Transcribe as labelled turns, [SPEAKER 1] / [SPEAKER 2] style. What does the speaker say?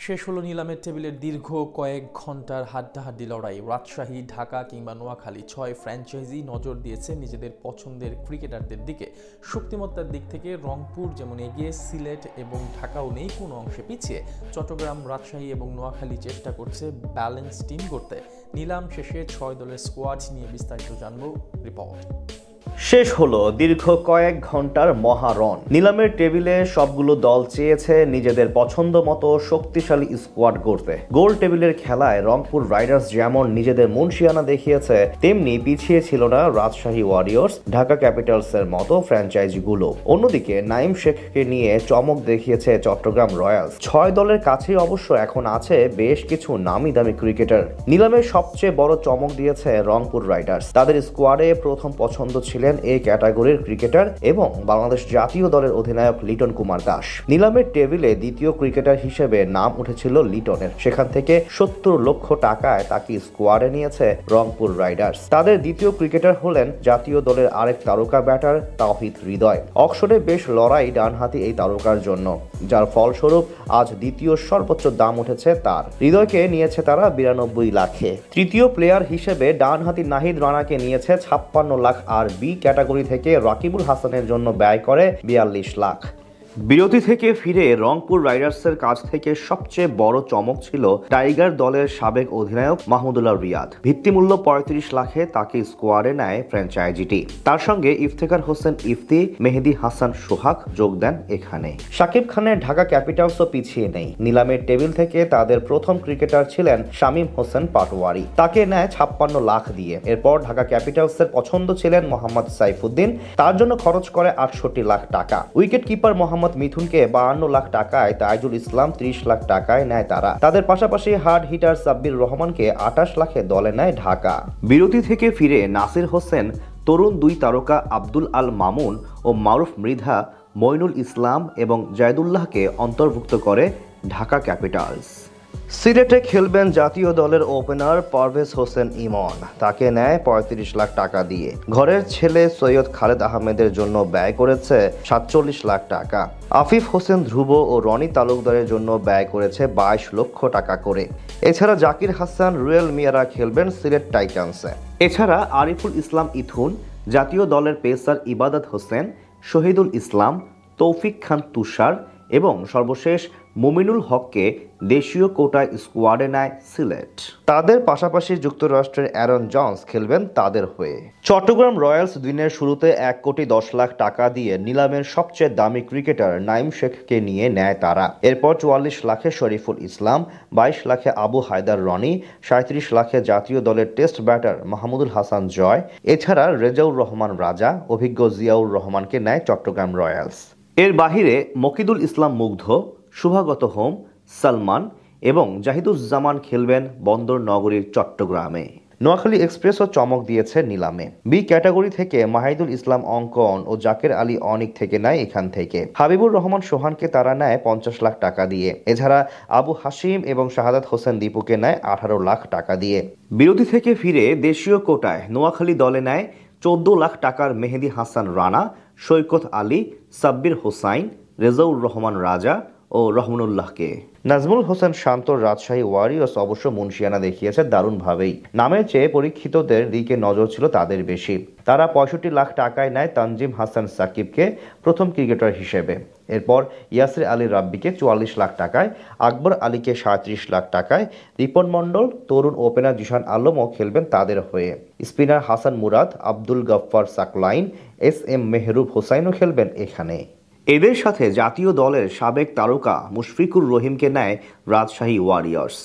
[SPEAKER 1] শেষ হলো নিলামের টেবিলের দীর্ঘ কয়েক ঘন্টার হাড্ডাহাড্ডি লড়াই। রাজশাহী, ঢাকা কিংবা নোয়াখালী 6 ফ্র্যাঞ্চাইজি নজর দিয়েছে নিজেদের পছন্দের ক্রিকেটারদের দিকে। শক্তিমত্তার দিক থেকে রংপুর যেমন এগিয়ে, সিলেট এবং ঢাকাও নেই কোনো অংশে পিছিয়ে। চট্টগ্রাম, রাজশাহী এবং নোয়াখালী চেষ্টা করছে ব্যালেন্স টিম করতে। নিলাম শেষে 6 দলের স্কোয়াড নিয়ে বিস্তারিত জানব রিপোর্ট।
[SPEAKER 2] শেষ হলো দীর্ঘ কয়েক ঘন্টার মহারণ। নিলামের টেবিলে সবগুলো দল চেয়েছে নিজেদের পছন্দ মতো শক্তিশালী স্কোয়াড গড়তে। গোল টেবিলের খেলায় রংপুর রাইডার্স যেমন নিজেদের মুনশিয়ানা দেখিয়েছে, তেমনি পিছিয়ে ছিল না রাজশাহী ওয়ারিয়র্স, ঢাকা ক্যাপিটালসের মতো ফ্র্যাঞ্চাইজিগুলো। অন্যদিকে নাইম শেখকে নিয়ে চমক দেখিয়েছে চট্টগ্রাম রয়্যালস। 6 দলের কাছেই অবশ্য এখন আছে বেশ কিছু নামি দামি ক্রিকেটার। নিলামের সবচেয়ে বড় চমক দিয়েছে রংপুর রাইডার্স। তাদের স্কোয়াডে প্রথম পছন্দ ছিলেন এই ক্যাটাগরির ক্রিকেটার এবং বাংলাদেশ জাতীয় দলের অধিনায়ক লিটন কুমার দাস। নিলামের টেবিলে দ্বিতীয় ক্রিকেটার হিসেবে নাম উঠেছিল লিটনের। সেখান থেকে 70 লক্ষ টাকায় তাকে স্কোয়াডে নিয়েছে রংপুর রাইডার্স। তাদের দ্বিতীয় ক্রিকেটার হলেন জাতীয় দলের আরেক তারকা ব্যাটার তাওহিদ হৃদয়। অকশনে বেশ লড়াই ডানহাতি এই তারকার জন্য, যার ফলস্বরূপ আজ দ্বিতীয় সর্বোচ্চ দাম উঠেছে তার। হৃদয়কে নিয়েছে তারা 92 লাখে। তৃতীয় প্লেয়ার হিসেবে ডানহাতি নাহিদ রানাকে নিয়েছে 56 লাখ, আর বি ক্যাটাগরি থেকে রাকিবুল হাসানের জন্য ব্যয় করে 42 লাখ। বিরতি থেকে ফিরে রংপুর রাইডার্সের কাছ থেকে সবচেয়ে বড় চমক ছিল টাইগার দলের সাবেক অধিনায়ক মাহমুদুল্লাহ রিয়াদ। ভিত্তিমূল্য 35 লাখে তাকে স্কোয়াডে নেয় ফ্র্যাঞ্চাইজিটি। তার সঙ্গে ইফতেখার হোসেন ইফতি, মেহেদি হাসান সোহাগ যোগ দেন এখানে। শাকিব খানের ঢাকা ক্যাপিটালসও পিছিয়ে নেই। নিলামের টেবিল থেকে তাদের প্রথম ক্রিকেটার ছিলেন শামীম হোসেন পাটোয়ারি, তাকে নেয় 56 লাখ দিয়ে। এরপর ঢাকা ক্যাপিটালসের পছন্দ ছিলেন মোহাম্মদ সাইফুদ্দিন, তার জন্য খরচ করে 68 লাখ টাকা। উইকেট কিপার মোহাম্মদ মিথুনকে 52 লাখ টাকায়, তাইজুল ইসলাম 30 লাখ টাকায় নেয় তারা। তাদের পাশাপাশি হার্ড হিটার সাব্বির রহমানকে 28 লাখে দলে নেয় ঢাকা। বিরতি থেকে ফিরে নাসির হোসেন, তরুণ 2 তারকা আব্দুল আল মামুন ও মারুফ মৃধা, মইনুল ইসলাম এবং জায়দুল্লাহকে অন্তর্ভুক্ত করে ঢাকা ক্যাপিটালস। সিলেটে খেলবেন জাতীয় দলের ওপেনার পারভেজ হোসেন ইমন, তাকে নেয় 35 লাখ টাকা দিয়ে। ঘরের ছেলে সৈয়দ খালেদ আহমেদের জন্য ব্যয় করেছে 47 লাখ টাকা। আফিফ হোসেন ধ্রুব ও রনি তালুকদারের জন্য ব্যয় করেছে 22 লক্ষ টাকা করে। এছাড়া জাকির হাসান, রুয়েল মিয়ারা খেলবেন সিলেট টাইটান্সে। এছাড়া আরিফুল ইসলাম ইথুন, জাতীয় দলের পেসার ইবাদত হোসেন, শহীদুল ইসলাম, তৌফিক খান তুষার এবং সর্বশেষ মুমিনুল হককে দেশীয় কোটায় স্কোয়াডে নেয় সিলেট। তাদের পাশাপাশি যুক্তরাষ্ট্রের অ্যারন জন্স খেলবেন তাদের হয়ে। চট্টগ্রাম রয়্যালস দিনের শুরুতে 1 কোটি 10 লাখ টাকা দিয়ে নিলামের সবচেয়ে দামি ক্রিকেটার নাইম শেখকে নিয়ে নেয় তারা। এরপর 44 লাখে শরীফুল ইসলাম, 22 লাখে আবু হায়দার রনি, 37 লাখে জাতীয় দলের টেস্ট ব্যাটার মাহমুদুল হাসান জয়। এছাড়া রেজাউর রহমান রাজা, অভিজ্ঞ জিয়াউর রহমানকে নেয় চট্টগ্রাম রয়্যালস। এর বাহিরে মকিদুল ইসলাম মুগ্ধ, শুভাগত হোম, সালমান এবং জাহিদুজ্জামান খেলবেন বন্দর নগরীর চট্টগ্রামে। নোয়াখালী এক্সপ্রেসও চমক দিয়েছে নিলামে। বি ক্যাটাগরি থেকে মাহিদুল ইসলাম অঙ্কন ও জাকের আলী অনিক থেকে নেয় এখান থেকে। হাবিবুর রহমান সোহানকে তারা নেয় 50 লাখ টাকা দিয়ে। এছাড়া আবু হাসিম এবং শাহাদাত হোসেন দীপুকে নেয় 18 লাখ টাকা দিয়ে। বিরতি থেকে ফিরে দেশীয় কোটায় নোয়াখালী দলে নেয় 14 লাখ টাকার মেহেদি হাসান রানা, সৈকত আলী, সাব্বির হোসাইন, রেজাউর রহমান রাজা ও রহমানুল্লাহকে। নাজমুল হোসেন শান্তর রাজশাহী ওয়ারিয়র্স অবশ্য মুনশিয়ানা দেখিয়েছে দারুণভাবেই। নামের চেয়ে পরীক্ষিতদের দিকে নজর ছিল তাদের বেশি। তারা 65 লাখ টাকায় নেয় তানজিম হাসান সাকিবকে প্রথম ক্রিকেটার হিসেবে। এরপর ইয়াসির আলী রাব্বিকে 44 লাখ টাকায়, আকবর আলীকে 37 লাখ টাকায়, রিপন মণ্ডল, তরুণ ওপেনার জিশান আলমও খেলবেন তাদের হয়ে। Spinner Hasan Murad, Abdul Gaffar Saklain, S M. মেহরুব হোসাইনও খেলবেন এখানে। এদের সাথে জাতীয় দলের সাবেক তারকা মুশফিকুর রহিমকে নেয় রাজশাহী ওয়ারিয়র্স।